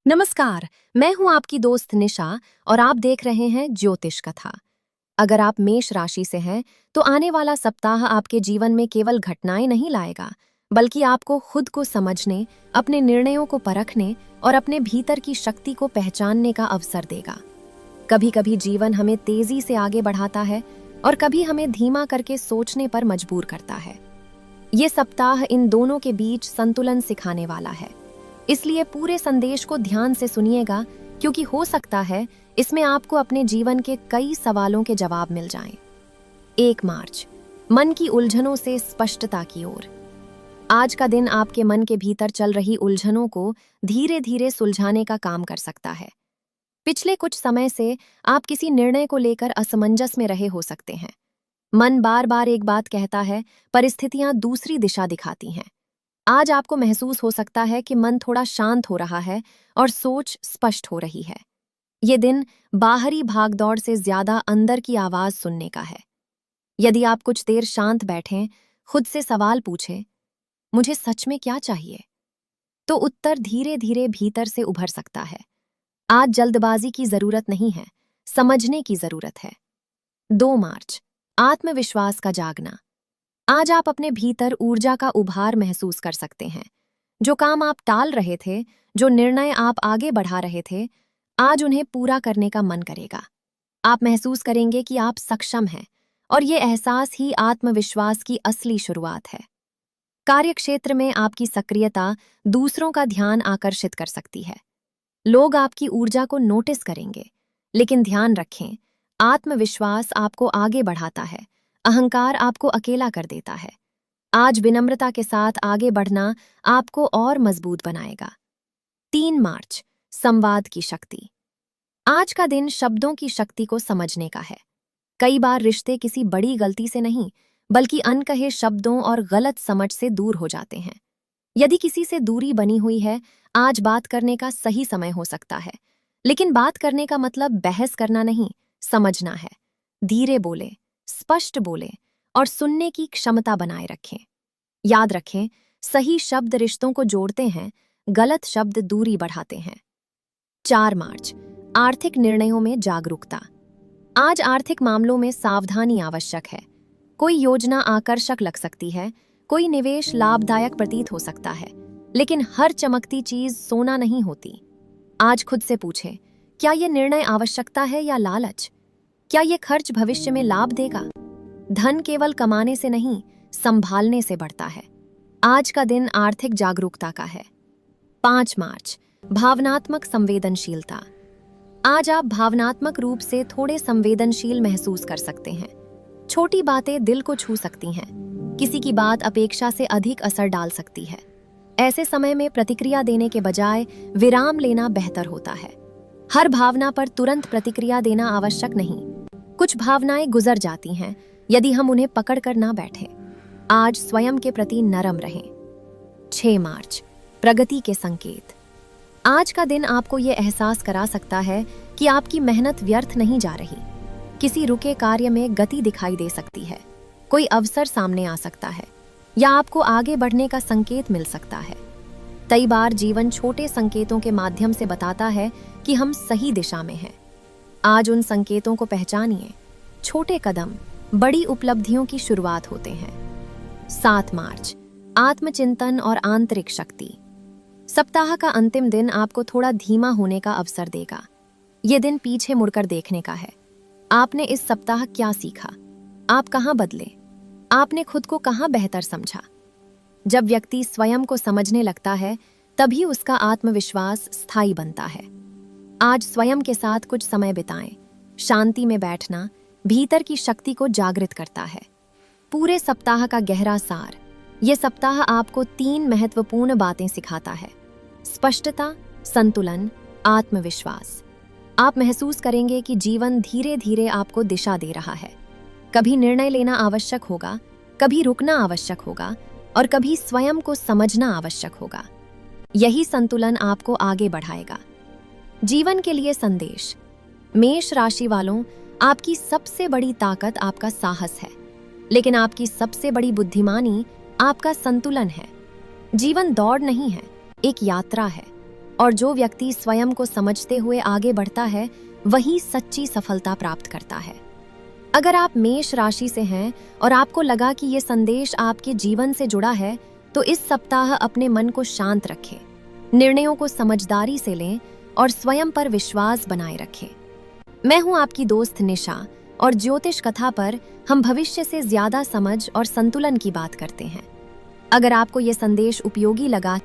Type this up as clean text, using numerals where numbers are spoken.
नमस्कार। मैं हूं आपकी दोस्त निशा और आप देख रहे हैं ज्योतिष कथा। अगर आप मेष राशि से हैं तो आने वाला सप्ताह आपके जीवन में केवल घटनाएं नहीं लाएगा, बल्कि आपको खुद को समझने, अपने निर्णयों को परखने और अपने भीतर की शक्ति को पहचानने का अवसर देगा। कभी कभी जीवन हमें तेजी से आगे बढ़ाता है और कभी हमें धीमा करके सोचने पर मजबूर करता है। ये सप्ताह इन दोनों के बीच संतुलन सिखाने वाला है, इसलिए पूरे संदेश को ध्यान से सुनिएगा, क्योंकि हो सकता है इसमें आपको अपने जीवन के कई सवालों के जवाब मिल जाएं। 1 मार्च, मन की उलझनों से स्पष्टता की ओर। आज का दिन आपके मन के भीतर चल रही उलझनों को धीरे धीरे सुलझाने का काम कर सकता है। पिछले कुछ समय से आप किसी निर्णय को लेकर असमंजस में रहे हो सकते हैं। मन बार बार एक बात कहता है, परिस्थितियां दूसरी दिशा दिखाती हैं। आज आपको महसूस हो सकता है कि मन थोड़ा शांत हो रहा है और सोच स्पष्ट हो रही है। ये दिन बाहरी भागदौड़ से ज्यादा अंदर की आवाज सुनने का है। यदि आप कुछ देर शांत बैठें, खुद से सवाल पूछें, मुझे सच में क्या चाहिए, तो उत्तर धीरे धीरे भीतर से उभर सकता है। आज जल्दबाजी की जरूरत नहीं है, समझने की जरूरत है। 2 मार्च, आत्मविश्वास का जागना। आज आप अपने भीतर ऊर्जा का उभार महसूस कर सकते हैं। जो काम आप टाल रहे थे, जो निर्णय आप आगे बढ़ा रहे थे, आज उन्हें पूरा करने का मन करेगा। आप महसूस करेंगे कि आप सक्षम हैं और ये एहसास ही आत्मविश्वास की असली शुरुआत है। कार्यक्षेत्र में आपकी सक्रियता दूसरों का ध्यान आकर्षित कर सकती है। लोग आपकी ऊर्जा को नोटिस करेंगे, लेकिन ध्यान रखें, आत्मविश्वास आपको आगे बढ़ाता है, अहंकार आपको अकेला कर देता है। आज विनम्रता के साथ आगे बढ़ना आपको और मजबूत बनाएगा। 3 मार्च, संवाद की शक्ति। आज का दिन शब्दों की शक्ति को समझने का है। कई बार रिश्ते किसी बड़ी गलती से नहीं, बल्कि अनकहे शब्दों और गलत समझ से दूर हो जाते हैं। यदि किसी से दूरी बनी हुई है, आज बात करने का सही समय हो सकता है। लेकिन बात करने का मतलब बहस करना नहीं, समझना है। धीरे बोले, स्पष्ट बोले और सुनने की क्षमता बनाए रखें। याद रखें, सही शब्द रिश्तों को जोड़ते हैं, गलत शब्द दूरी बढ़ाते हैं। 4 मार्च, आर्थिक निर्णयों में जागरूकता। आज आर्थिक मामलों में सावधानी आवश्यक है। कोई योजना आकर्षक लग सकती है, कोई निवेश लाभदायक प्रतीत हो सकता है, लेकिन हर चमकती चीज सोना नहीं होती। आज खुद से पूछें, क्या यह निर्णय आवश्यकता है या लालच? क्या ये खर्च भविष्य में लाभ देगा? धन केवल कमाने से नहीं, संभालने से बढ़ता है। आज का दिन आर्थिक जागरूकता का है। 5 मार्च, भावनात्मक संवेदनशीलता। आज आप भावनात्मक रूप से थोड़े संवेदनशील महसूस कर सकते हैं। छोटी बातें दिल को छू सकती हैं। किसी की बात अपेक्षा से अधिक असर डाल सकती है। ऐसे समय में प्रतिक्रिया देने के बजाय विराम लेना बेहतर होता है। हर भावना पर तुरंत प्रतिक्रिया देना आवश्यक नहीं। कुछ भावनाएं गुजर जाती हैं, यदि हम उन्हें पकड़कर ना बैठें। आज स्वयं के प्रति नरम रहें। 6 मार्च, प्रगति के संकेत। आज का दिन आपको ये एहसास करा सकता है कि आपकी मेहनत व्यर्थ नहीं जा रही। किसी रुके कार्य में गति दिखाई दे सकती है, कोई अवसर सामने आ सकता है, या आपको आगे बढ़ने का संकेत मिल सकता है। कई बार जीवन छोटे संकेतों के माध्यम से बताता है कि हम सही दिशा में हैं। आज उन संकेतों को पहचानिए। छोटे कदम बड़ी उपलब्धियों की शुरुआत होते हैं। 7 मार्च, आत्मचिंतन और आंतरिक शक्ति। सप्ताह का अंतिम दिन आपको थोड़ा धीमा होने का अवसर देगा। ये दिन पीछे मुड़कर देखने का है। आपने इस सप्ताह क्या सीखा? आप कहाँ बदले? आपने खुद को कहाँ बेहतर समझा? जब व्यक्ति स्वयं को समझने लगता है, तभी उसका आत्मविश्वास स्थायी बनता है। आज स्वयं के साथ कुछ समय बिताएं। शांति में बैठना भीतर की शक्ति को जागृत करता है। पूरे सप्ताह का गहरा सार। यह सप्ताह आपको 3 महत्वपूर्ण बातें सिखाता है: स्पष्टता, संतुलन, आत्मविश्वास। आप महसूस करेंगे कि जीवन धीरे धीरे आपको दिशा दे रहा है। कभी निर्णय लेना आवश्यक होगा, कभी रुकना आवश्यक होगा और कभी स्वयं को समझना आवश्यक होगा। यही संतुलन आपको आगे बढ़ाएगा। जीवन के लिए संदेश। मेष राशि वालों, आपकी सबसे बड़ी ताकत आपका साहस है, लेकिन आपकी सबसे बड़ी बुद्धिमानी आपका संतुलन है। जीवन दौड़ नहीं है, एक यात्रा है। और जो व्यक्ति स्वयं को समझते हुए आगे बढ़ता है वही सच्ची सफलता प्राप्त करता है। अगर आप मेष राशि से हैं और आपको लगा कि ये संदेश आपके जीवन से जुड़ा है, तो इस सप्ताह अपने मन को शांत रखें, निर्णयों को समझदारी से लें और स्वयं पर विश्वास बनाए रखें। मैं हूं आपकी दोस्त निशा और ज्योतिष कथा पर हम भविष्य से ज्यादा समझ और संतुलन की बात करते हैं। अगर आपको ये संदेश उपयोगी लगा